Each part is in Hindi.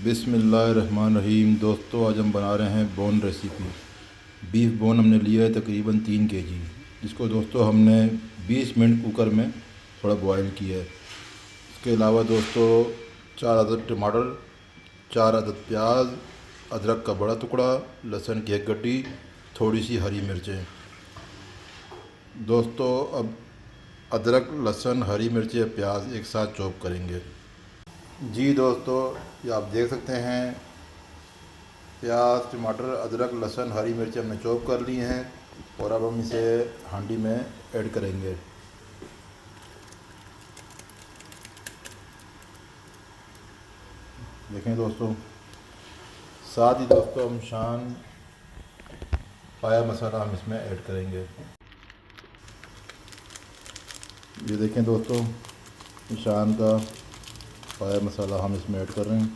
बिस्मिल्लाहिर्रहमानिर्रहीम। दोस्तों आज हम बना रहे हैं बोन रेसिपी। बीफ बोन हमने लिया है तकरीबन 3 kg, जिसको दोस्तों हमने 20 मिनट कुकर में थोड़ा बॉयल किया है। इसके अलावा दोस्तों 4 अदद टमाटर, 4 अदद प्याज, अदरक का बड़ा टुकड़ा, लहसुन की 1 गड्डी, थोड़ी सी हरी मिर्चें। दोस्तों अब अदरक, लहसुन, हरी मिर्चें, प्याज एक साथ चॉप करेंगे। जी दोस्तों, ये आप देख सकते हैं प्याज, टमाटर, अदरक, लहसुन, हरी मिर्च हमने चॉप कर ली हैं और अब हम इसे हांडी में ऐड करेंगे। देखें दोस्तों, साथ ही दोस्तों हम शान पाया मसाला हम इसमें ऐड करेंगे। ये देखें दोस्तों, शान का पाया मसाला हम इसमें ऐड कर रहे हैं।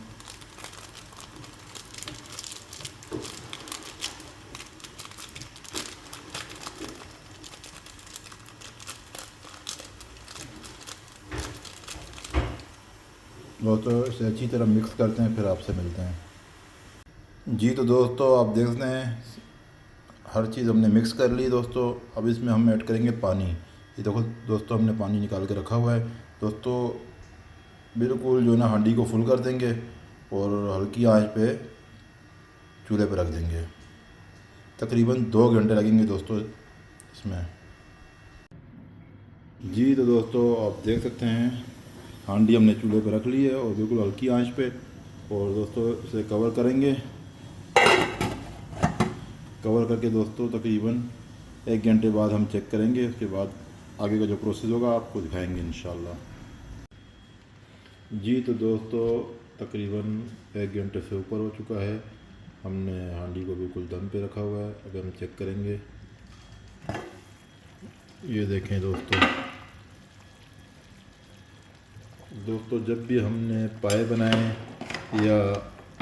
दोस्तों इसे अच्छी तरह मिक्स करते हैं, फिर आपसे मिलते हैं। जी तो दोस्तों आप देख सकते हैं हर चीज़ हमने मिक्स कर ली दोस्तों। अब इसमें हम ऐड करेंगे पानी। ये देखो दोस्तों, हमने पानी निकाल के रखा हुआ है। दोस्तों बिल्कुल जो ना हांडी को फुल कर देंगे और हल्की आंच पे चूल्हे पे रख देंगे। तकरीबन 2 घंटे लगेंगे दोस्तों इसमें। जी तो दोस्तों आप देख सकते हैं हांडी हमने चूल्हे पे रख ली है और बिल्कुल हल्की आंच पे। और दोस्तों इसे कवर करेंगे। कवर करके दोस्तों तकरीबन 1 घंटे बाद हम चेक करेंगे। उसके बाद आगे का जो प्रोसेस होगा आपको दिखाएंगे इंशाल्लाह। जी तो दोस्तों तकरीबन 1 घंटे से ऊपर हो चुका है। हमने हांडी को बिल्कुल दम पे रखा हुआ है। अगर हम चेक करेंगे, ये देखें दोस्तों जब भी हमने पाए बनाए या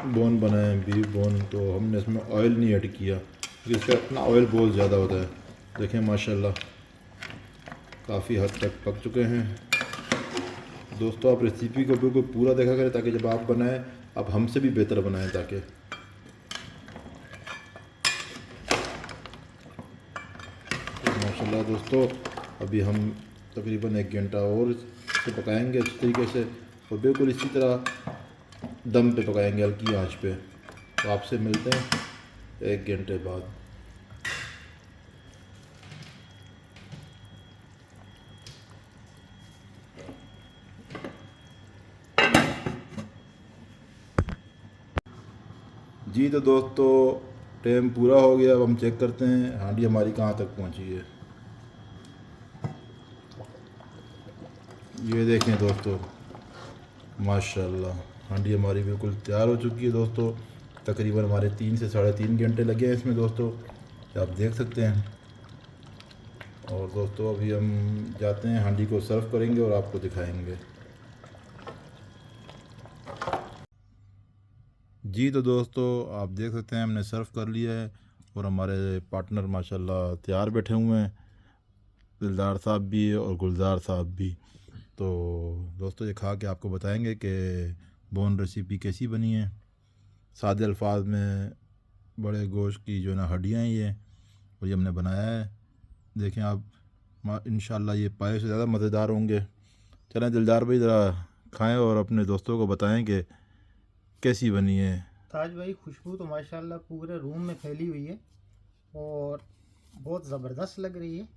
बोन बनाए बीफ बोन, तो हमने इसमें ऑयल नहीं ऐड किया क्योंकि इसका अपना ऑयल बहुत ज़्यादा होता है। देखें माशाल्लाह काफ़ी हद तक पक चुके हैं। दोस्तों आप रेसिपी को बिल्कुल पूरा देखा करें ताकि जब आप बनाएं आप हमसे भी बेहतर बनाएं। ताकि माशाल्लाह दोस्तों अभी हम तकरीबन 1 घंटा और इसे पकाएंगे अच्छी तरीके से और बिल्कुल इसी तरह दम पे पकाएंगे हल्की आंच पे। तो आपसे मिलते हैं 1 घंटे बाद। जी तो दोस्तों टाइम पूरा हो गया। अब हम चेक करते हैं हांडी हमारी कहाँ तक पहुँची है। ये देखें दोस्तों माशाल्लाह हांडी हमारी बिल्कुल तैयार हो चुकी है दोस्तों। तकरीबन हमारे 3 से 3.5 घंटे लगे हैं इसमें दोस्तों, आप देख सकते हैं। और दोस्तों अभी हम जाते हैं हांडी को सर्व करेंगे और आपको दिखाएंगे। जी तो दोस्तों आप देख सकते हैं हमने सर्व कर लिया है और हमारे पार्टनर माशाल्लाह तैयार बैठे हुए हैं, दिलदार साहब भी और गुलजार साहब भी। तो दोस्तों ये खा के आपको बताएंगे कि बोन रेसिपी कैसी बनी है। सादे अल्फाज में बड़े गोश्त की जो ना हड्डियाँ ही है और ये हमने बनाया है। देखें आप इंशाल्लाह ये पाए से ज़्यादा मज़ेदार होंगे। चलें दिलदार भाई ज़रा खाएं और अपने दोस्तों को बताएं कि कैसी बनी है। ताज भाई खुशबू तो माशाल्लाह पूरे रूम में फैली हुई है और बहुत ज़बरदस्त लग रही है।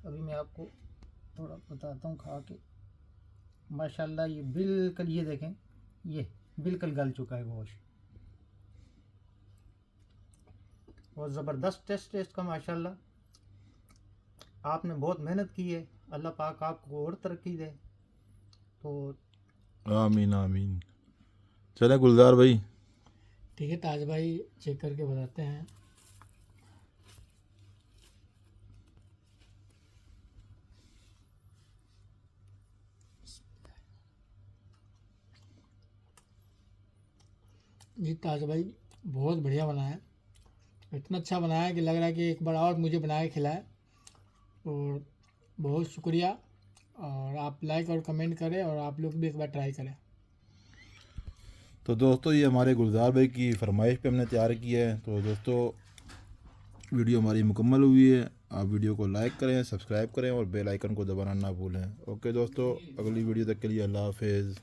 अभी मैं आपको थोड़ा बताता हूँ खा के। माशाल्लाह ये बिल्कुल, ये देखें, ये बिल्कुल गल चुका है गोश्त। और ज़बरदस्त टेस्ट का माशाल्लाह। आपने बहुत मेहनत की है, अल्लाह पाक आपको और तरक्की दे। तो आमीन आमीन। चलें गुलजार भाई। ठीक है ताज भाई, चेक करके बताते हैं। जी ताज भाई बहुत बढ़िया बना है। इतना अच्छा बनाया है कि लग रहा है कि एक बार और मुझे बना के खिलाए। और बहुत शुक्रिया। और आप लाइक और कमेंट करें और आप लोग भी एक बार ट्राई करें। तो दोस्तों ये हमारे गुलजार भाई की फरमाइश पे हमने तैयार किया है। तो दोस्तों वीडियो हमारी मुकम्मल हुई है। आप वीडियो को लाइक करें, सब्सक्राइब करें और बेल आइकन को दबाना ना भूलें। ओके दोस्तों, अगली वीडियो तक के लिए अल्लाह हाफिज़।